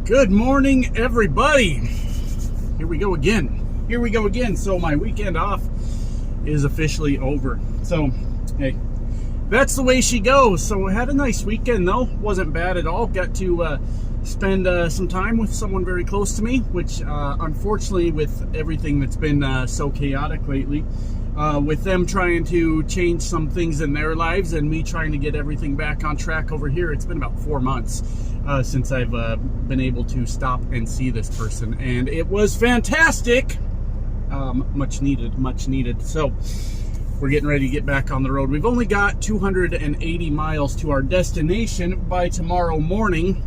Good morning, everybody. Here we go again. So my weekend off is officially over. So, hey, that's the way she goes. So I had a nice weekend, though. Wasn't bad at all. Got to spend some time with someone very close to me, which unfortunately, with everything that's been so chaotic lately, with them trying to change some things in their lives and me trying to get everything back on track over here, it's been about 4 months since I've been able to stop and see this person, and it was fantastic. Much needed. So we're getting ready to get back on the road. We've only got 280 miles to our destination by tomorrow morning.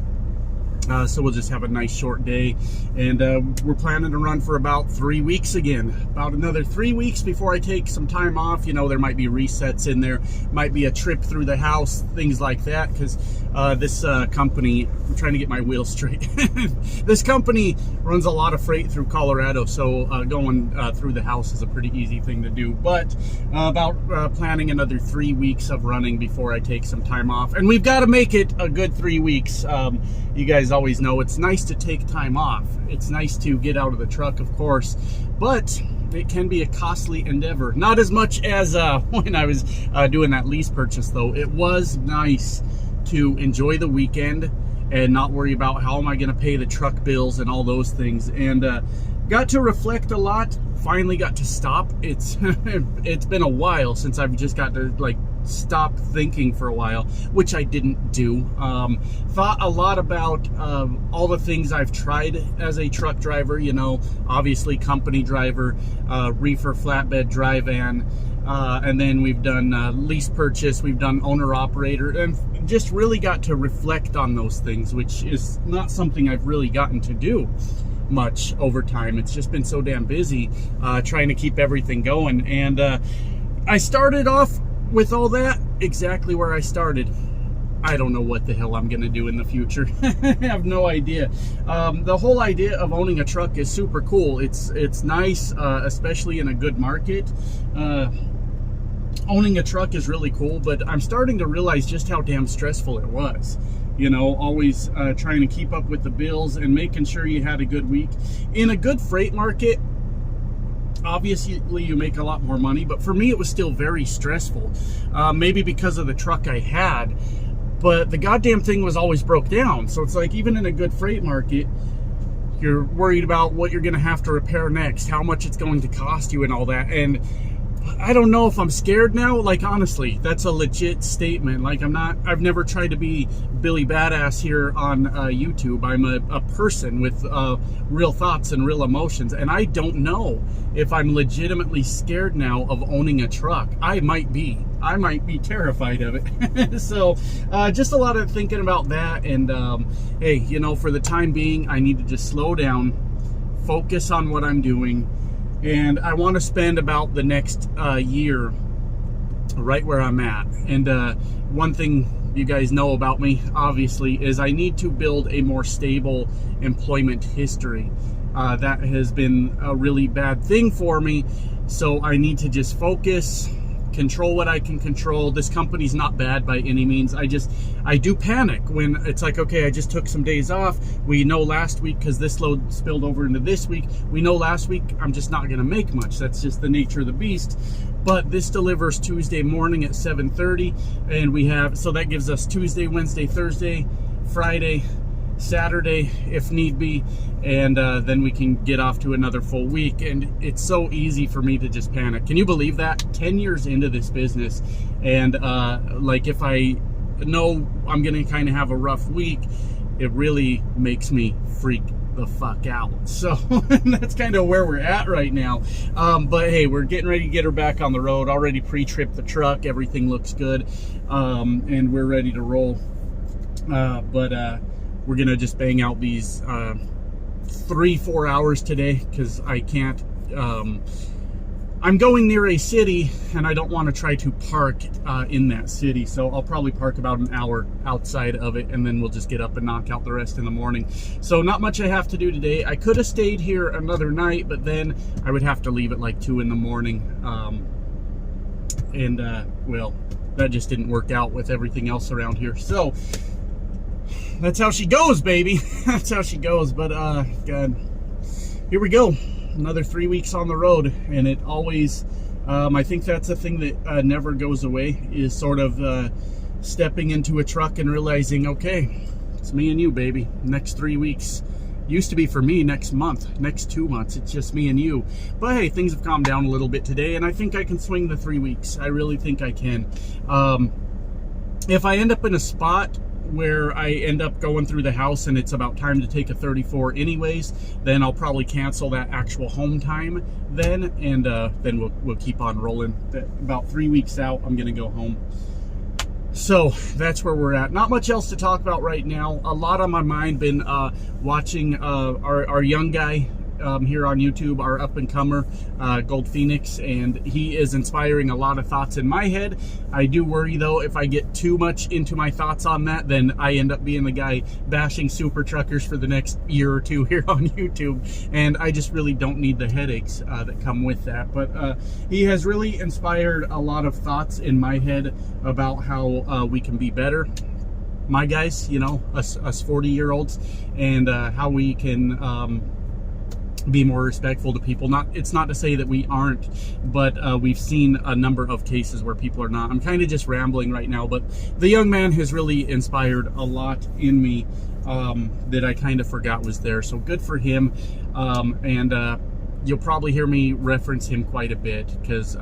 So we'll just have a nice short day, and we're planning to run for about 3 weeks again. About another 3 weeks before I take some time off. You know, there might be resets in there, might be a trip through the house, things like that, because this company, I'm trying to get my wheels straight. This company runs a lot of freight through Colorado, so going through the house is a pretty easy thing to do. But about planning another 3 weeks of running before I take some time off, and we've got to make it a good 3 weeks. You guys always know it's nice to take time off. It's nice to get out of the truck, of course, but it can be a costly endeavor. Not as much as when I was doing that lease purchase, though. It was nice to enjoy the weekend and not worry about how am I going to pay the truck bills and all those things, and got to reflect a lot. Finally got to stop. It's been a while since I've just got to stop thinking for a while, which I didn't do. Thought a lot about all the things I've tried as a truck driver, you know, obviously company driver, reefer, flatbed, dry van, and then we've done lease purchase, we've done owner operator, and just really got to reflect on those things, which is not something I've really gotten to do much over time. It's just been so damn busy trying to keep everything going, and I started off with all that exactly where I started. I don't know what the hell I'm gonna do in the future. I have no idea. The whole idea of owning a truck is super cool. It's nice, especially in a good market. Owning a truck is really cool, but I'm starting to realize just how damn stressful it was. You know, always trying to keep up with the bills and making sure you had a good week. In a good freight market, obviously you make a lot more money, but for me it was still very stressful. Maybe because of the truck I had, but the goddamn thing was always broke down. So it's like, even in a good freight market, you're worried about what you're gonna have to repair next, how much it's going to cost you and all that. And I don't know if I'm scared now. Like, honestly, that's a legit statement. Like, I've never tried to be Billy Badass here on YouTube. I'm a person with real thoughts and real emotions, and I don't know if I'm legitimately scared now of owning a truck. I might be terrified of it. So just a lot of thinking about that, and hey, you know, for the time being, I need to just slow down, focus on what I'm doing. And I want to spend about the next year right where I'm at. And one thing you guys know about me, obviously, is I need to build a more stable employment history. That has been a really bad thing for me. So I need to just focus, control what I can control. This company's not bad by any means. I do panic when it's like, okay, I just took some days off. We know last week, because this load spilled over into this week, we know last week I'm just not going to make much. That's just the nature of the beast. But this delivers Tuesday morning at 7:30, and we have, so that gives us Tuesday, Wednesday, Thursday, Friday, Saturday if need be, and then we can get off to another full week. And it's so easy for me to just panic. Can you believe that? 10 years into this business, and like, if I know I'm gonna kind of have a rough week, it really makes me freak the fuck out. So that's kind of where we're at right now. But hey, we're getting ready to get her back on the road. Already pre-tripped the truck, everything looks good, and we're ready to roll. We're gonna just bang out these 3-4 hours today, because I can't, I'm going near a city, and I don't want to try to park in that city, so I'll probably park about an hour outside of it, and then we'll just get up and knock out the rest in the morning. So not much I have to do today. I could have stayed here another night, but then I would have to leave at like 2 in the morning, well, that just didn't work out with everything else around here. So that's how she goes, baby. That's how she goes. But God, here we go. Another 3 weeks on the road, and it always, I think that's a thing that never goes away, is sort of stepping into a truck and realizing, okay, it's me and you, baby. Next 3 weeks. Used to be for me next month, next 2 months, it's just me and you. But hey, things have calmed down a little bit today, and I think I can swing the 3 weeks. I really think I can. If I end up in a spot where I end up going through the house and it's about time to take a 34 anyways, then I'll probably cancel that actual home time then, and then we'll keep on rolling. About 3 weeks out, I'm gonna go home. So that's where we're at. Not much else to talk about right now. A lot on my mind. Been watching our young guy here on YouTube, our up-and-comer, Gold Phoenix, and he is inspiring a lot of thoughts in my head. I do worry, though, if I get too much into my thoughts on that, then I end up being the guy bashing super truckers for the next year or two here on YouTube, and I just really don't need the headaches that come with that. But he has really inspired a lot of thoughts in my head about how we can be better. My guys, you know, us 40-year-olds, and how we can be more respectful to people. It's not to say that we aren't, but we've seen a number of cases where people are not. I'm kind of just rambling right now, but the young man has really inspired a lot in me that I kind of forgot was there. So good for him. And you'll probably hear me reference him quite a bit, because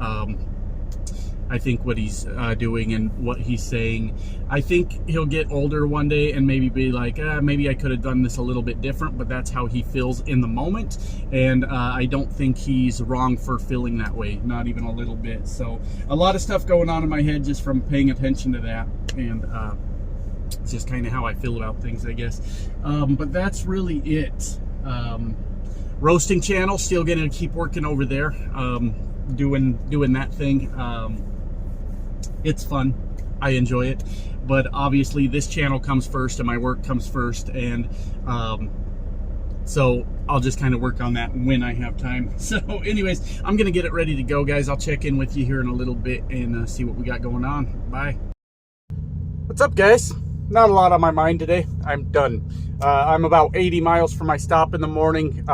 I think what he's doing and what he's saying, I think he'll get older one day and maybe be like, maybe I could have done this a little bit different, but that's how he feels in the moment. And I don't think he's wrong for feeling that way, not even a little bit. So a lot of stuff going on in my head just from paying attention to that. And it's just kind of how I feel about things, I guess. But that's really it. Roasting channel, still gonna keep working over there, doing that thing. It's fun. I enjoy it. But obviously this channel comes first and my work comes first. And so I'll just kind of work on that when I have time. So anyways, I'm going to get it ready to go, guys. I'll check in with you here in a little bit and see what we got going on. Bye. What's up, guys? Not a lot on my mind today. I'm done. I'm about 80 miles from my stop in the morning.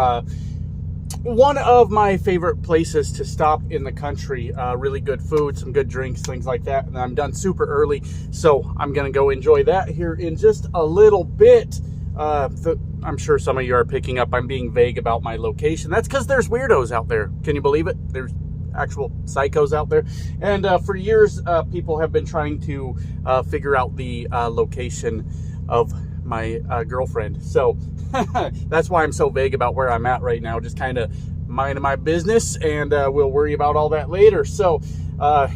One of my favorite places to stop in the country. Really good food, some good drinks, things like that. And I'm done super early, so I'm gonna go enjoy that here in just a little bit. I'm sure some of you are picking up I'm being vague about my location. That's because there's weirdos out there. Can you believe it? There's actual psychos out there. And for years, people have been trying to figure out the location of my girlfriend. So that's why I'm so vague about where I'm at right now. Just kind of minding my business, and we'll worry about all that later. So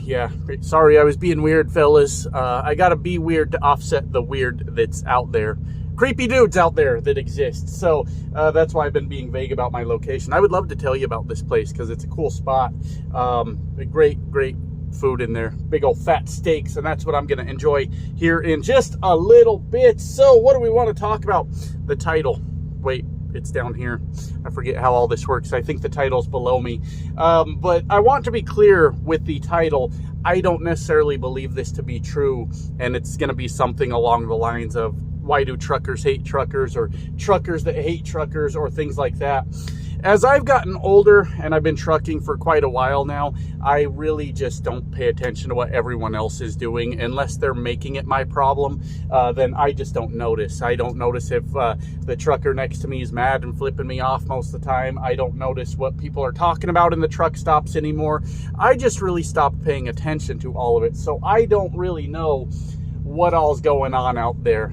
yeah, sorry I was being weird, fellas. I gotta be weird to offset the weird that's out there. Creepy dudes out there that exist. So that's why I've been being vague about my location. I would love to tell you about this place because it's a cool spot. A great food in there, big old fat steaks, and that's what I'm gonna enjoy here in just a little bit. So what do we want to talk about? The title. Wait, it's down here. I forget how all this works. I think the title's below me. But I want to be clear with the title. I don't necessarily believe this to be true, and it's gonna be something along the lines of, why do truckers hate truckers, or truckers that hate truckers, or things like that. As I've gotten older, and I've been trucking for quite a while now, I really just don't pay attention to what everyone else is doing. Unless they're making it my problem, then I just don't notice. I don't notice if the trucker next to me is mad and flipping me off most of the time. I don't notice what people are talking about in the truck stops anymore. I just really stopped paying attention to all of it. So I don't really know what all's going on out there.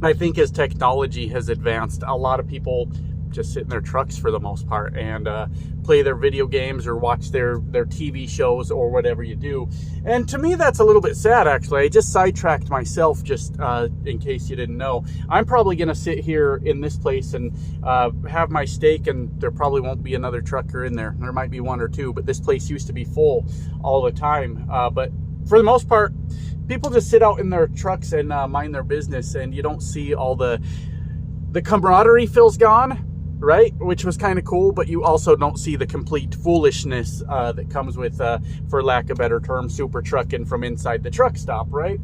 I think as technology has advanced, a lot of people just sit in their trucks for the most part and play their video games or watch their TV shows or whatever you do. And to me, that's a little bit sad, actually. I just sidetracked myself, just in case you didn't know. I'm probably going to sit here in this place and have my steak, and there probably won't be another trucker in there. There might be one or two, but this place used to be full all the time. But for the most part, people just sit out in their trucks and mind their business, and you don't see all the camaraderie feels gone, right? Which was kind of cool, but you also don't see the complete foolishness that comes with, for lack of a better term, super trucking from inside the truck stop, right?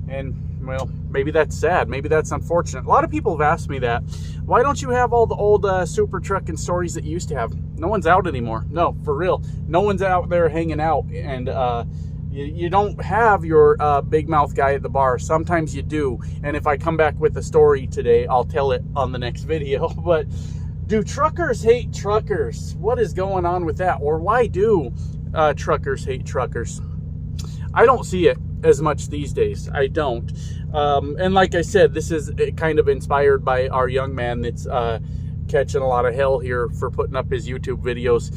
And Well, maybe that's sad. Maybe that's unfortunate. A lot of people have asked me that. Why don't you have all the old super trucking stories that you used to have? No one's out anymore. No, for real. No one's out there hanging out. And you don't have your big mouth guy at the bar. Sometimes you do. And if I come back with a story today, I'll tell it on the next video. But do truckers hate truckers? What is going on with that? Or why do truckers hate truckers? I don't see it as much these days. I don't. And like I said, this is kind of inspired by our young man that's catching a lot of hell here for putting up his YouTube videos.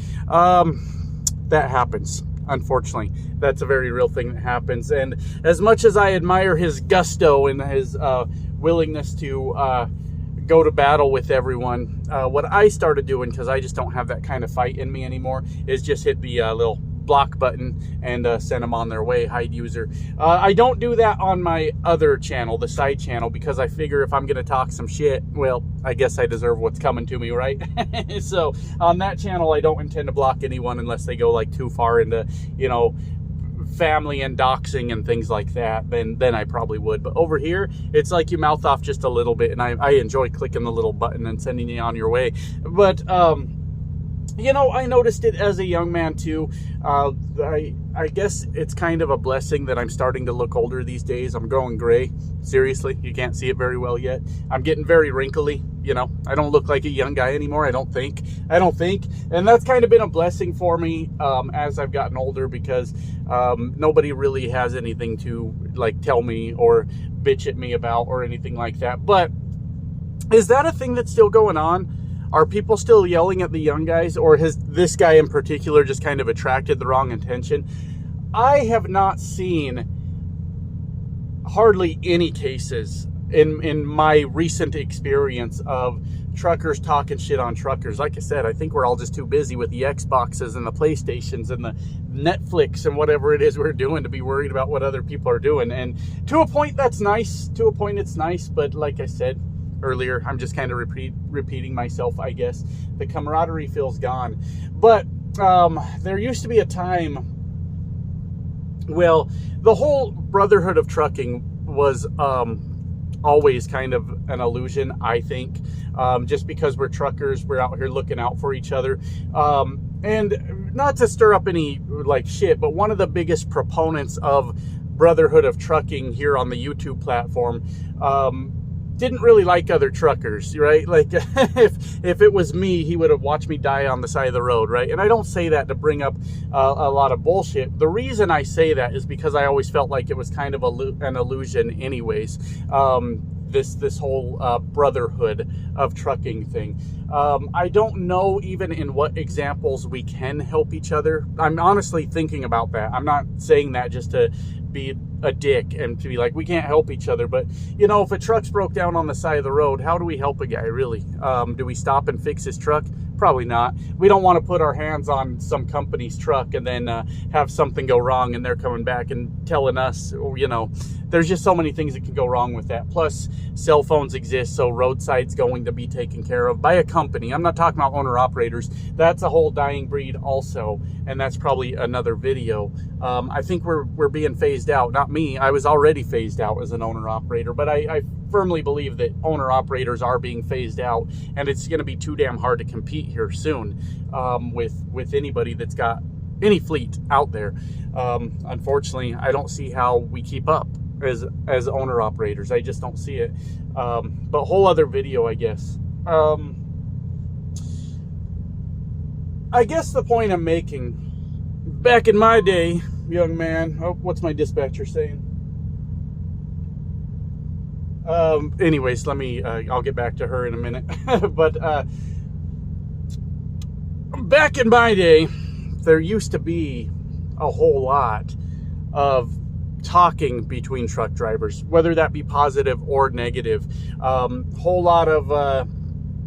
That happens, unfortunately. That's a very real thing that happens. And as much as I admire his gusto and his willingness to go to battle with everyone, what I started doing, because I just don't have that kind of fight in me anymore, is just hit the little block button and send them on their way, hide user. I don't do that on my other channel, the side channel, because I figure if I'm going to talk some shit, well, I guess I deserve what's coming to me, right? So on that channel, I don't intend to block anyone unless they go like too far into, you know, family and doxing and things like that. Then I probably would. But over here, it's like you mouth off just a little bit, and I enjoy clicking the little button and sending you on your way. But you know, I noticed it as a young man too. I guess it's kind of a blessing that I'm starting to look older these days. I'm growing gray. Seriously, you can't see it very well yet. I'm getting very wrinkly. You know, I don't look like a young guy anymore. I don't think. And that's kind of been a blessing for me as I've gotten older, because nobody really has anything to like tell me or bitch at me about or anything like that. But is that a thing that's still going on? Are people still yelling at the young guys, or has this guy in particular just kind of attracted the wrong attention? I have not seen hardly any cases in my recent experience of truckers talking shit on truckers. Like I said, I think we're all just too busy with the Xboxes and the PlayStations and the Netflix and whatever it is we're doing to be worried about what other people are doing. And to a point, that's nice. To a point, it's nice. But like I said earlier, I'm just kind of repeating myself, I guess. The camaraderie feels gone. But there used to be a time, well, the whole brotherhood of trucking was always kind of an illusion, I think. Just because we're truckers, we're out here looking out for each other. And not to stir up any like shit, but one of the biggest proponents of brotherhood of trucking here on the YouTube platform didn't really like other truckers, right? Like if it was me, he would have watched me die on the side of the road, right? And I don't say that to bring up a lot of bullshit. The reason I say that is because I always felt like it was kind of an illusion anyways. This whole brotherhood of trucking thing. I don't know even in what examples we can help each other. I'm honestly thinking about that. I'm not saying that just to be a dick and to be like, we can't help each other. But, you know, if a truck's broke down on the side of the road, how do we help a guy, really? Do we stop and fix his truck? Probably not. We don't want to put our hands on some company's truck and then have something go wrong and they're coming back and telling us, you know, there's just so many things that can go wrong with that. Plus, cell phones exist, so roadside's going to be taken care of by a company. I'm not talking about owner-operators. That's a whole dying breed also, and that's probably another video. I think we're being phased out. Not me. I was already phased out as an owner-operator, but I firmly believe that owner-operators are being phased out, and it's going to be too damn hard to compete here soon with anybody that's got any fleet out there. Unfortunately, I don't see how we keep up as owner operators. I just don't see it. But whole other video, I guess. I guess the point I'm making, back in my day, young man, oh, what's my dispatcher saying? Anyways, let me, I'll get back to her in a minute. But back in my day, there used to be a whole lot of talking between truck drivers, whether that be positive or negative. Whole lot of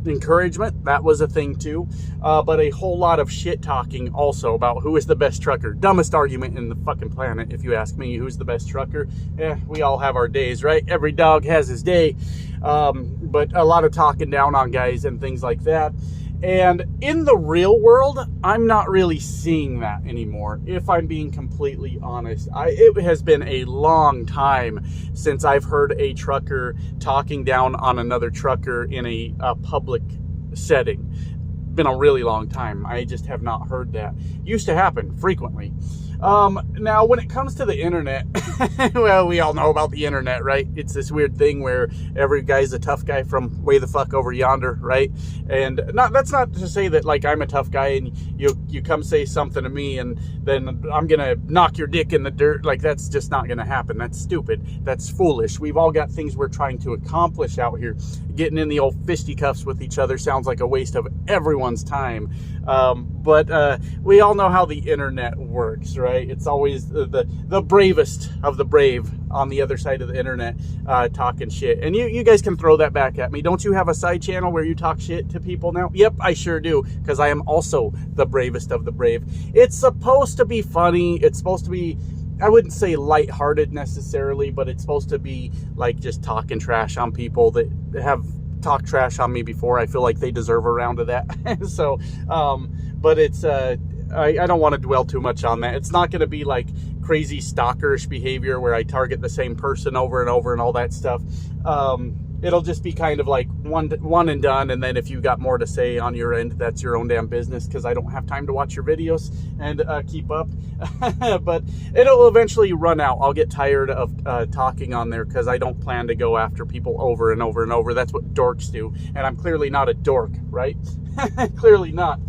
encouragement, that was a thing too, but a whole lot of shit talking also about who is the best trucker. Dumbest argument in the fucking planet, if you ask me. Who's the best trucker? We all have our days, right? Every dog has his day. But a lot of talking down on guys and things like that. And in the real world, I'm not really seeing that anymore, if I'm being completely honest. It has been a long time since I've heard a trucker talking down on another trucker in a public setting. Been a really long time. I just have not heard that. Used to happen frequently. Now, when it comes to the internet, well, we all know about the internet, right? It's this weird thing where every guy's a tough guy from way the fuck over yonder, right? And that's not to say that, like, I'm a tough guy and you come say something to me and then I'm gonna knock your dick in the dirt. Like, that's just not gonna happen. That's stupid. That's foolish. We've all got things we're trying to accomplish out here. Getting in the old fisticuffs with each other sounds like a waste of everyone's time. But we all know how the internet works, right? It's always the bravest of the brave on the other side of the internet talking shit. And you guys can throw that back at me. Don't you have a side channel where you talk shit to people now? Yep, I sure do, because I am also the bravest of the brave. It's supposed to be funny. It's supposed to be, I wouldn't say lighthearted necessarily, but it's supposed to be like just talking trash on people that have talked trash on me before. I feel like they deserve a round of that. So, but it's, I don't want to dwell too much on that. It's not going to be like crazy stalkerish behavior where I target the same person over and over and all that stuff. It'll just be kind of like one and done. And then if you got more to say on your end, that's your own damn business, because I don't have time to watch your videos and keep up. But it'll eventually run out. I'll get tired of talking on there, because I don't plan to go after people over and over and over. That's what dorks do. And I'm clearly not a dork, right? Clearly not.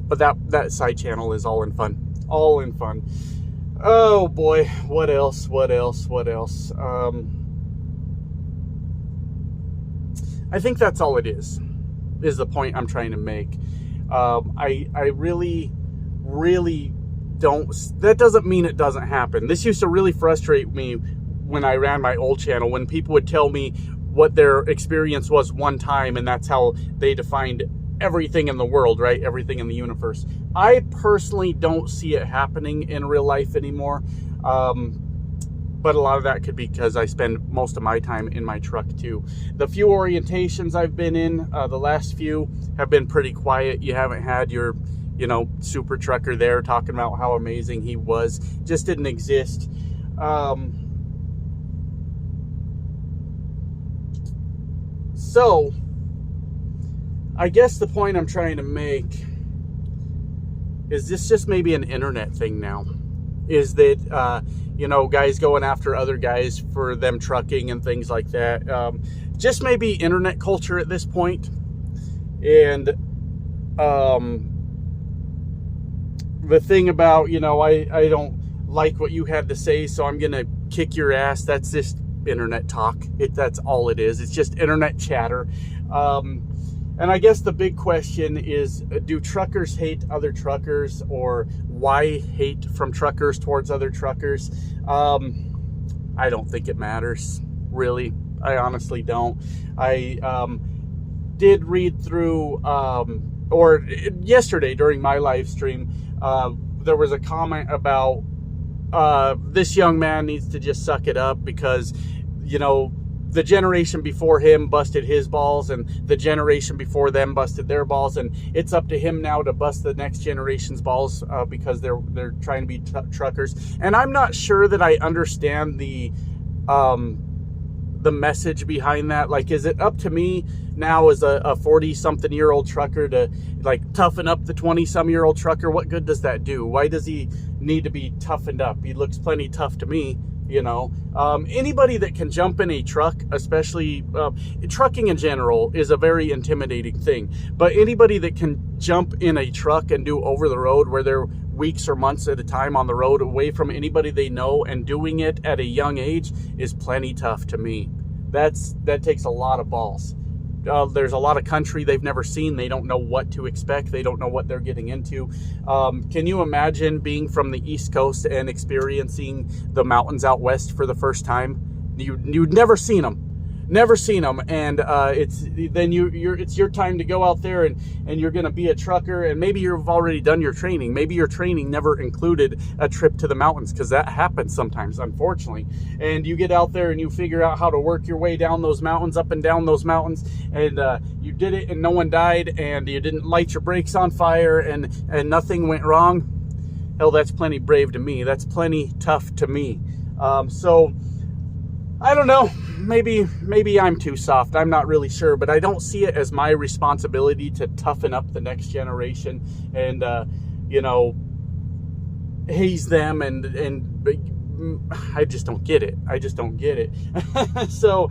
But that side channel is all in fun. All in fun. Oh boy, what else? I think that's all it is the point I'm trying to make. I really don't, that doesn't mean it doesn't happen. This used to really frustrate me when I ran my old channel, when people would tell me what their experience was one time, and that's how they defined everything in the world, right? Everything in the universe. I personally don't see it happening in real life anymore. But a lot of that could be because I spend most of my time in my truck too. The few orientations I've been in, the last few have been pretty quiet. You haven't had your, super trucker there talking about how amazing he was. Just didn't exist. So I guess the point I'm trying to make is this just maybe an internet thing now. Is that, guys going after other guys for them trucking and things like that. Just maybe internet culture at this point. And the thing about, I don't like what you had to say, so I'm going to kick your ass. That's just internet talk. That's all it is. It's just internet chatter. And I guess the big question is, do truckers hate other truckers, or why hate from truckers towards other truckers? I don't think it matters, really. I honestly don't. I did read through, or yesterday during my live stream, there was a comment about this young man needs to just suck it up because, the generation before him busted his balls, and the generation before them busted their balls, and it's up to him now to bust the next generation's balls because they're trying to be truckers. And I'm not sure that I understand the message behind that. Like, is it up to me now as a 40-something-year-old trucker to like toughen up the 20-some-year-old trucker? What good does that do? Why does he need to be toughened up? He looks plenty tough to me. Anybody that can jump in a truck, especially trucking in general, is a very intimidating thing. But anybody that can jump in a truck and do over the road, where they're weeks or months at a time on the road away from anybody they know and doing it at a young age, is plenty tough to me. That takes a lot of balls. There's a lot of country they've never seen. They don't know what to expect. They don't know what they're getting into. Can you imagine being from the East Coast and experiencing the mountains out west for the first time? You'd never seen them. Never seen them, and it's your time to go out there and you're going to be a trucker, and maybe you've already done your training. Maybe your training never included a trip to the mountains, because that happens sometimes, unfortunately. And you get out there and you figure out how to work your way down those mountains, up and down those mountains, and you did it and no one died, and you didn't light your brakes on fire, and nothing went wrong. Hell, that's plenty brave to me. That's plenty tough to me. So I don't know. Maybe I'm too soft. I'm not really sure, but I don't see it as my responsibility to toughen up the next generation and haze them, and I just don't get it. I just don't get it. So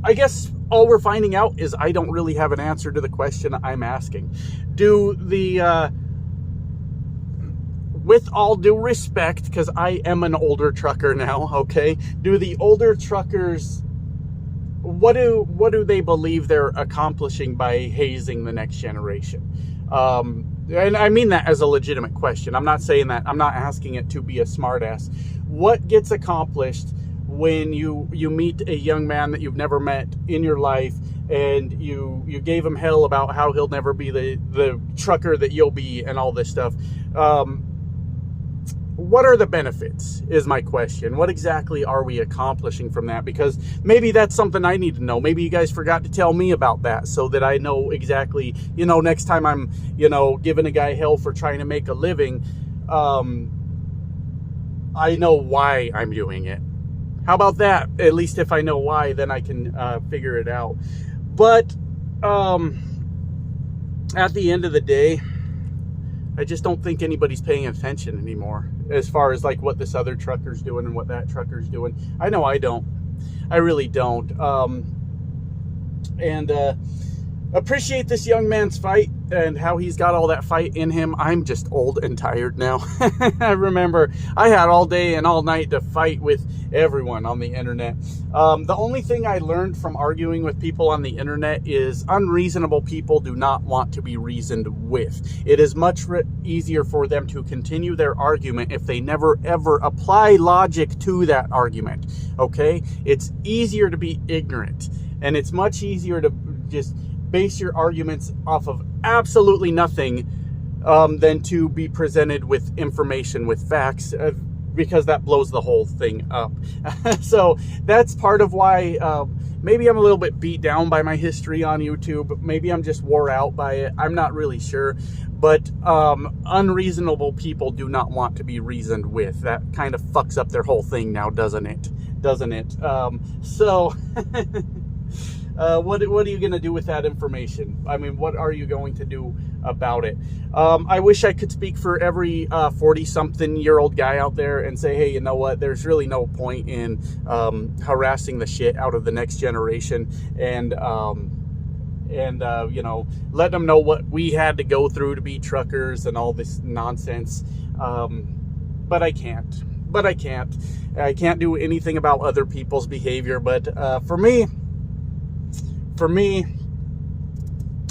I guess all we're finding out is I don't really have an answer to the question I'm asking. With all due respect, because I am an older trucker now, okay? Do the older truckers, what do they believe they're accomplishing by hazing the next generation? And I mean that as a legitimate question. I'm not saying that. I'm not asking it to be a smartass. What gets accomplished when you meet a young man that you've never met in your life, and you gave him hell about how he'll never be the trucker that you'll be and all this stuff? What are the benefits is my question. What exactly are we accomplishing from that? Because maybe that's something I need to know. Maybe you guys forgot to tell me about that, so that I know exactly, next time I'm, giving a guy hell for trying to make a living, I know why I'm doing it. How about that? At least if I know why, then I can figure it out. But at the end of the day, I just don't think anybody's paying attention anymore as far as like what this other trucker's doing and what that trucker's doing. I know I don't. I really don't. And appreciate this young man's fight and how he's got all that fight in him. I'm just old and tired now. I remember I had all day and all night to fight with everyone on the internet. The only thing I learned from arguing with people on the internet is unreasonable people do not want to be reasoned with. It is much easier for them to continue their argument if they never ever apply logic to that argument. Okay? It's easier to be ignorant, and it's much easier to just base your arguments off of absolutely nothing than to be presented with information, with facts, because that blows the whole thing up. So that's part of why maybe I'm a little bit beat down by my history on YouTube. Maybe I'm just wore out by it. I'm not really sure. But unreasonable people do not want to be reasoned with. That kind of fucks up their whole thing now, doesn't it? Doesn't it? What are you going to do with that information? I mean, what are you going to do about it? I wish I could speak for every 40-something-year-old guy out there and say, hey, you know what? There's really no point in harassing the shit out of the next generation and let them know what we had to go through to be truckers and all this nonsense. But I can't. I can't do anything about other people's behavior. But for me,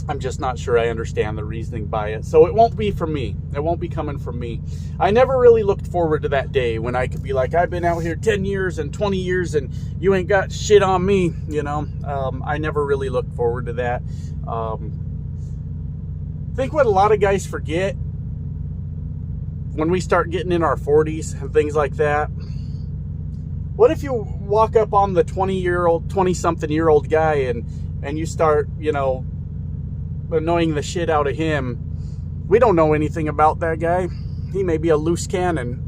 I'm just not sure I understand the reasoning by it. So it won't be from me. It won't be coming from me. I never really looked forward to that day when I could be like, I've been out here 10 years and 20 years and you ain't got shit on me, I never really looked forward to that. I think what a lot of guys forget when we start getting in our 40s and things like that, what if you walk up on the 20-something-year-old guy and you start, annoying the shit out of him? We don't know anything about that guy. He may be a loose cannon,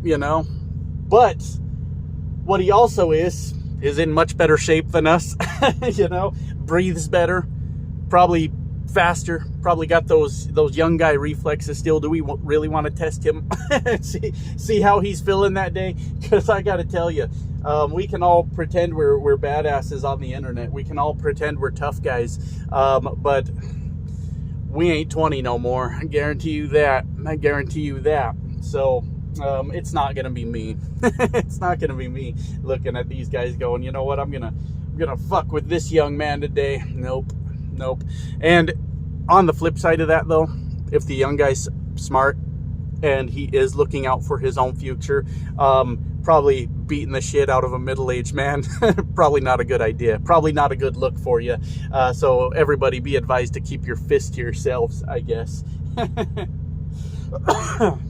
but what he also is in much better shape than us, breathes better, probably faster, probably got those young guy reflexes still. Do we really want to test him? see how he's feeling that day? Because I got to tell you, we can all pretend we're badasses on the internet. We can all pretend we're tough guys, but we ain't 20 no more. I guarantee you that. So it's not gonna be me. It's not gonna be me looking at these guys going, you know what, I'm gonna fuck with this young man today. Nope. And on the flip side of that, though, if the young guy's smart and he is looking out for his own future, probably beating the shit out of a middle-aged man. Probably not a good idea. Probably not a good look for you. So everybody be advised to keep your fist to yourselves, I guess.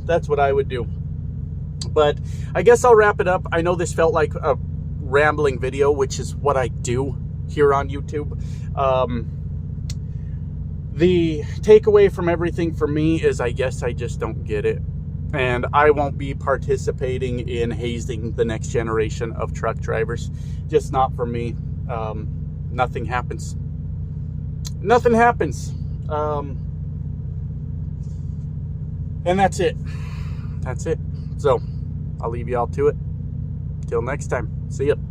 That's what I would do. But I guess I'll wrap it up. I know this felt like a rambling video, which is what I do here on YouTube. The takeaway from everything for me is I guess I just don't get it. And I won't be participating in hazing the next generation of truck drivers. Just not for me. Nothing happens. Nothing happens. And that's it. That's it. So I'll leave you all to it. Till next time. See ya.